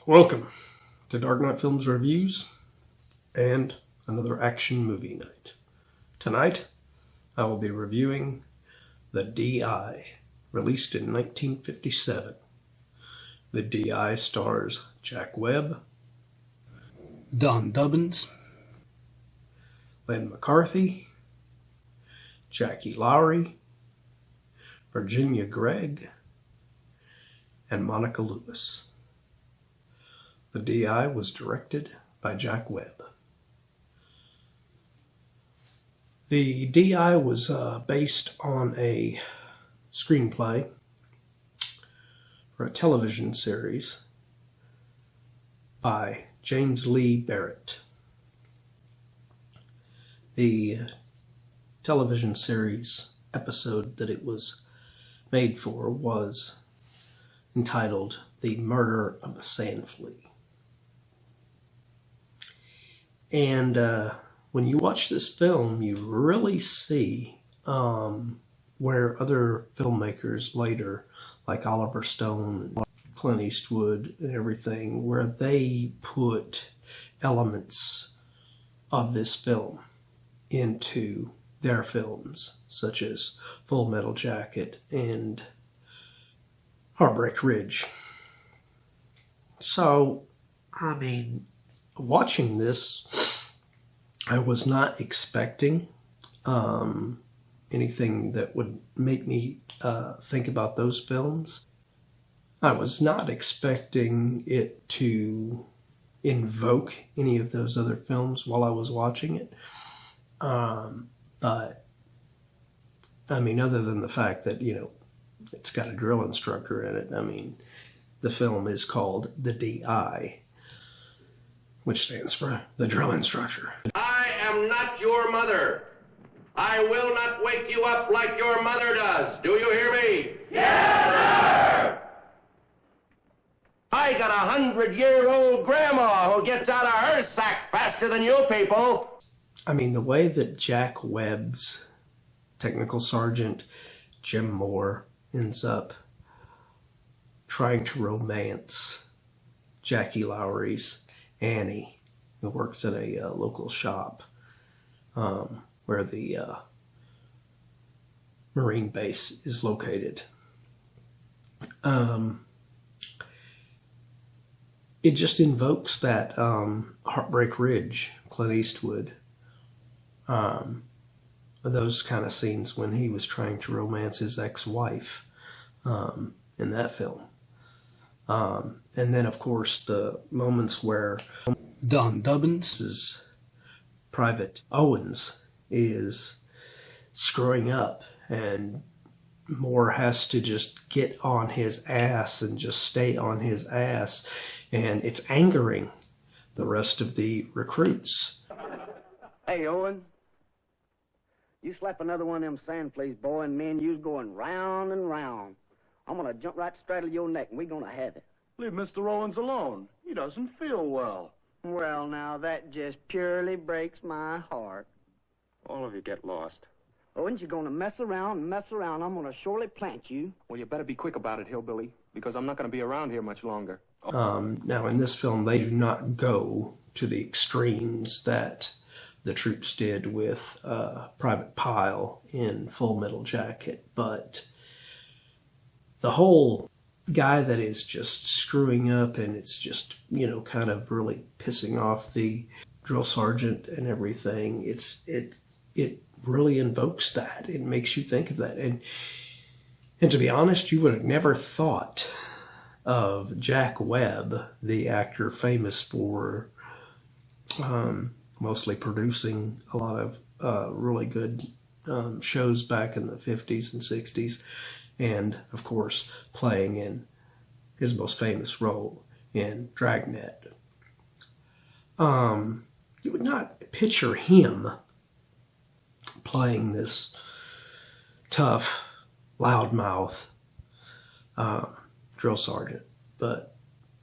Welcome to Dark Knight Films Reviews and another action movie night. Tonight, I will be reviewing The D.I., released in 1957. The D.I. stars Jack Webb, Dubbins, Lin McCarthy, Jackie Loughery, Virginia Gregg, and Monica Lewis. The D.I. was directed by Jack Webb. The D.I. was based on a screenplay for a television series by James Lee Barrett. The television series episode that it was made for was entitled The Murder of a Sand Flea. And when you watch this film, you really see where other filmmakers later, like Oliver Stone and Clint Eastwood and everything, where they put elements of this film into their films, such as Full Metal Jacket and Heartbreak Ridge. So, watching this, I was not expecting anything that would make me think about those films. I was not expecting it to invoke any of those other films while I was watching it. But, other than the fact that, it's got a drill instructor in it, the film is called The D.I., which stands for the drill instructor. I am not your mother. I will not wake you up like your mother does. Do you hear me? Yes, sir! I got 100-year-old grandma who gets out of her sack faster than you people. The way that Jack Webb's technical sergeant, Jim Moore, ends up trying to romance Jackie Loughery's Annie, who works at a local shop where the Marine base is located. It just invokes that Heartbreak Ridge, Clint Eastwood, those kind of scenes when he was trying to romance his ex-wife in that film. And then, of course, the moments where Dubbins' Private Owens is screwing up and Moore has to just get on his ass and just stay on his ass, and it's angering the rest of the recruits. Hey, Owen, you slap another one of them sand fleas, boy, and me and you's going round and round. I'm gonna jump right straddle your neck, and we gonna have it. Leave Mr. Owens alone. He doesn't feel well. Well, now, that just purely breaks my heart. All of you get lost. Owens, you're gonna mess around and mess around. I'm gonna surely plant you. Well, you better be quick about it, Hillbilly, because I'm not gonna be around here much longer. Now, in this film, they do not go to the extremes that the troops did with Private Pyle in Full Metal Jacket, but the whole guy that is just screwing up and it's just, kind of really pissing off the drill sergeant and everything, it really invokes that. It makes you think of that. And to be honest, you would have never thought of Jack Webb, the actor famous for mostly producing a lot of really good shows back in the 50s and 60s, and, of course, playing in his most famous role in Dragnet. You would not picture him playing this tough, loudmouth drill sergeant, but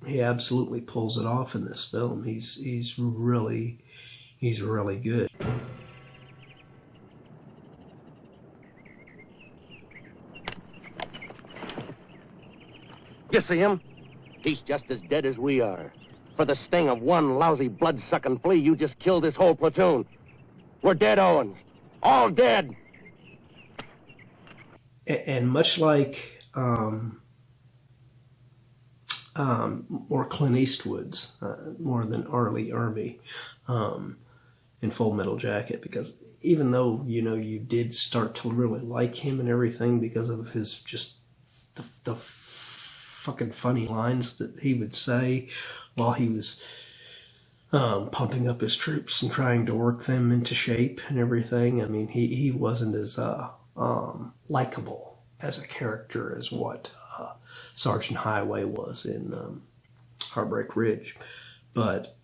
he absolutely pulls it off in this film. He's really good. You see him? He's just as dead as we are. For the sting of one lousy blood-sucking flea, you just killed this whole platoon. We're dead, Owens. All dead. And much like or Clint Eastwood's, more than Arlie Army in Full Metal Jacket, because even though, you know, you did start to really like him and everything because of his just the fucking funny lines that he would say while he was pumping up his troops and trying to work them into shape and everything. I mean, he wasn't as likable as a character as what Sergeant Highway was in Heartbreak Ridge, but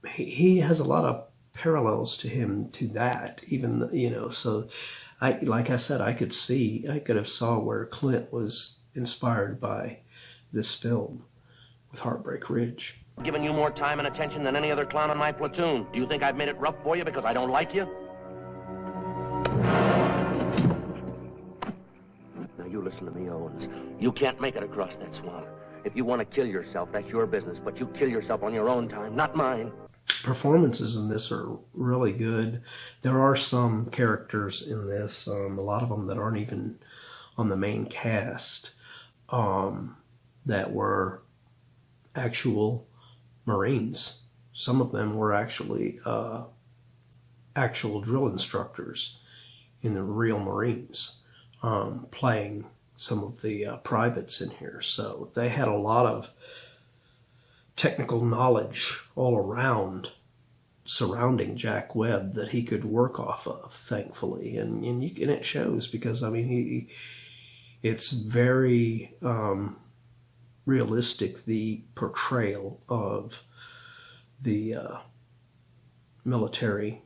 he has a lot of parallels to him to that, even, you know. So like I said, I could have saw where Clint was inspired by this film with Heartbreak Ridge. Giving you more time and attention than any other clown on my platoon. Do you think I've made it rough for you because I don't like you? Now you listen to me, Owens. You can't make it across that swamp. If you want to kill yourself, that's your business, but you kill yourself on your own time, not mine. Performances in this are really good. There are some characters in this, a lot of them that aren't even on the main cast, that were actual Marines. Some of them were actually actual drill instructors in the real Marines, playing some of the privates in here. So they had a lot of technical knowledge all around surrounding Jack Webb that he could work off of, thankfully. And it shows, because, I mean, it's very realistic, the portrayal of the military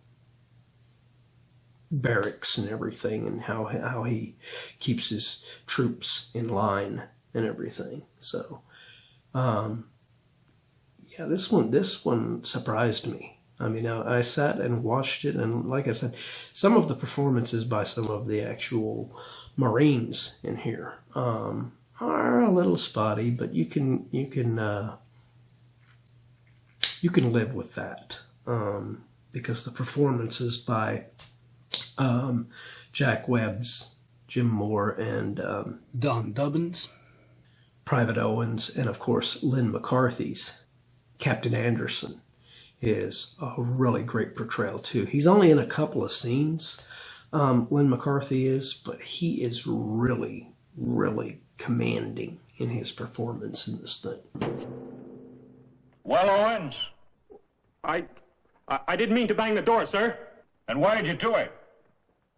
barracks and everything, and how he keeps his troops in line and everything. So yeah, this one surprised me. I mean, I sat and watched it, and like I said, some of the performances by some of the actual Marines in here are a little spotty, but you can live with that, because the performances by Jack Webb's Jim Moore and Don Dubbins, Private Owens, and of course Lin McCarthy's Captain Anderson is a really great portrayal too. He's only in a couple of scenes, Lin McCarthy is, but he is really, really commanding in his performance in this thing. Well, Owens, I didn't mean to bang the door, sir. and why did you do it?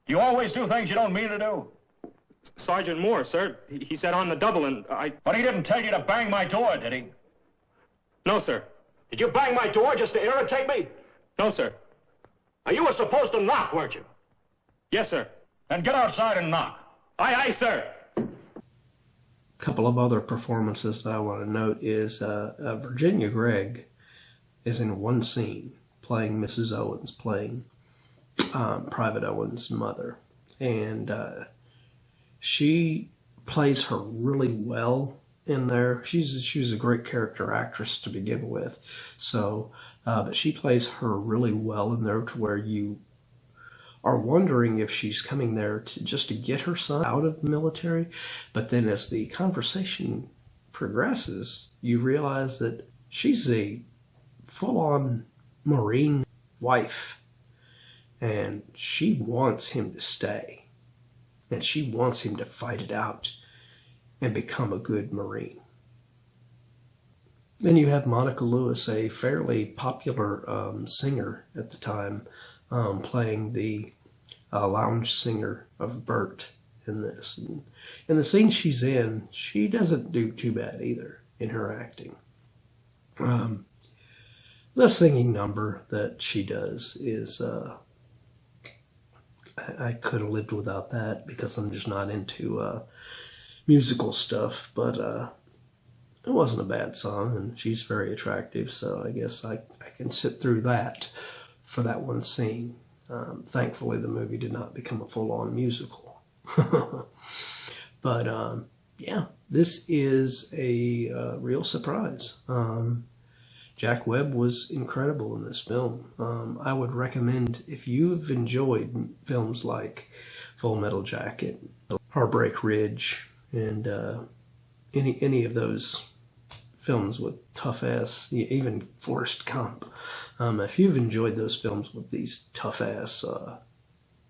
You always do things you don't mean to do. Sergeant Moore, sir. He said on the double, and But he didn't tell you to bang my door, did he? No, sir. Did you bang my door just to irritate me? No, sir. Now, you were supposed to knock, weren't you? Yes, sir. Then get outside and knock. Aye, aye, sir. A couple of other performances that I want to note is Virginia Gregg is in one scene playing Mrs. Owens, playing Private Owens' mother. And she plays her really well in there. She was a great character actress to begin with. So, but she plays her really well in there, to where you are wondering if she's coming there just to get her son out of the military. But then as the conversation progresses, you realize that she's a full-on Marine wife, and she wants him to stay, and she wants him to fight it out and become a good Marine. Then you have Monica Lewis, a fairly popular singer at the time, playing the lounge singer of Bert in this. And in the scene she's in, she doesn't do too bad either in her acting. The singing number that she does is, I could have lived without that, because I'm just not into musical stuff, but it wasn't a bad song, and she's very attractive, so I guess I can sit through that for that one scene. Thankfully, the movie did not become a full-on musical. But yeah, this is a real surprise. Jack Webb was incredible in this film. I would recommend, if you've enjoyed films like Full Metal Jacket, Heartbreak Ridge, and any of those films with tough-ass, even Forrest Gump, if you've enjoyed those films with these tough-ass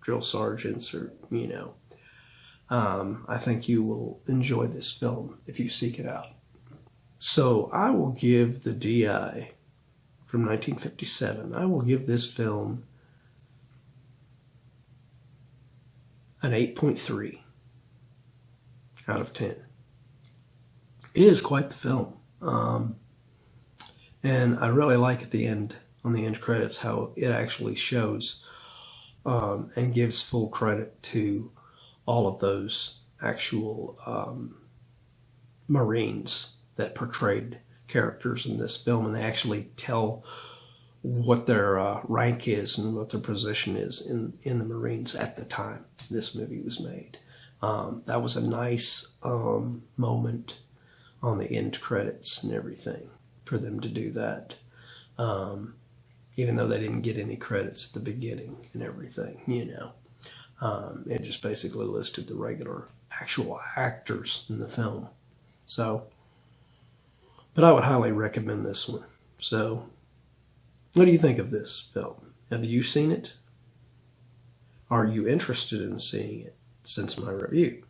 drill sergeants, or, I think you will enjoy this film if you seek it out. So I will give the DI from 1957, I will give this film an 8.3 out of 10. It is quite the film. And I really like at the end, on the end credits, how it actually shows and gives full credit to all of those actual Marines that portrayed characters in this film, and they actually tell what their rank is and what their position is in the Marines at the time this movie was made. That was a nice moment on the end credits and everything for them to do that, even though they didn't get any credits at the beginning and everything, it just basically listed the regular actual actors in the film. So, but I would highly recommend this one. So, what do you think of this film? Have you seen it? Are you interested in seeing it since my review?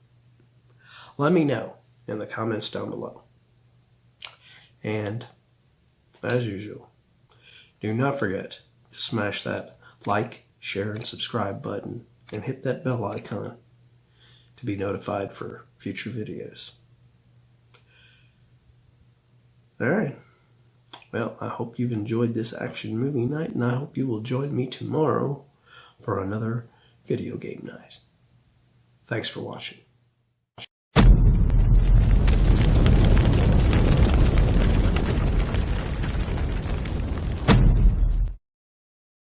Let me know in the comments down below. And, as usual, do not forget to smash that like, share, and subscribe button, and hit that bell icon to be notified for future videos. Alright, well, I hope you've enjoyed this action movie night, and I hope you will join me tomorrow for another video game night. Thanks for watching.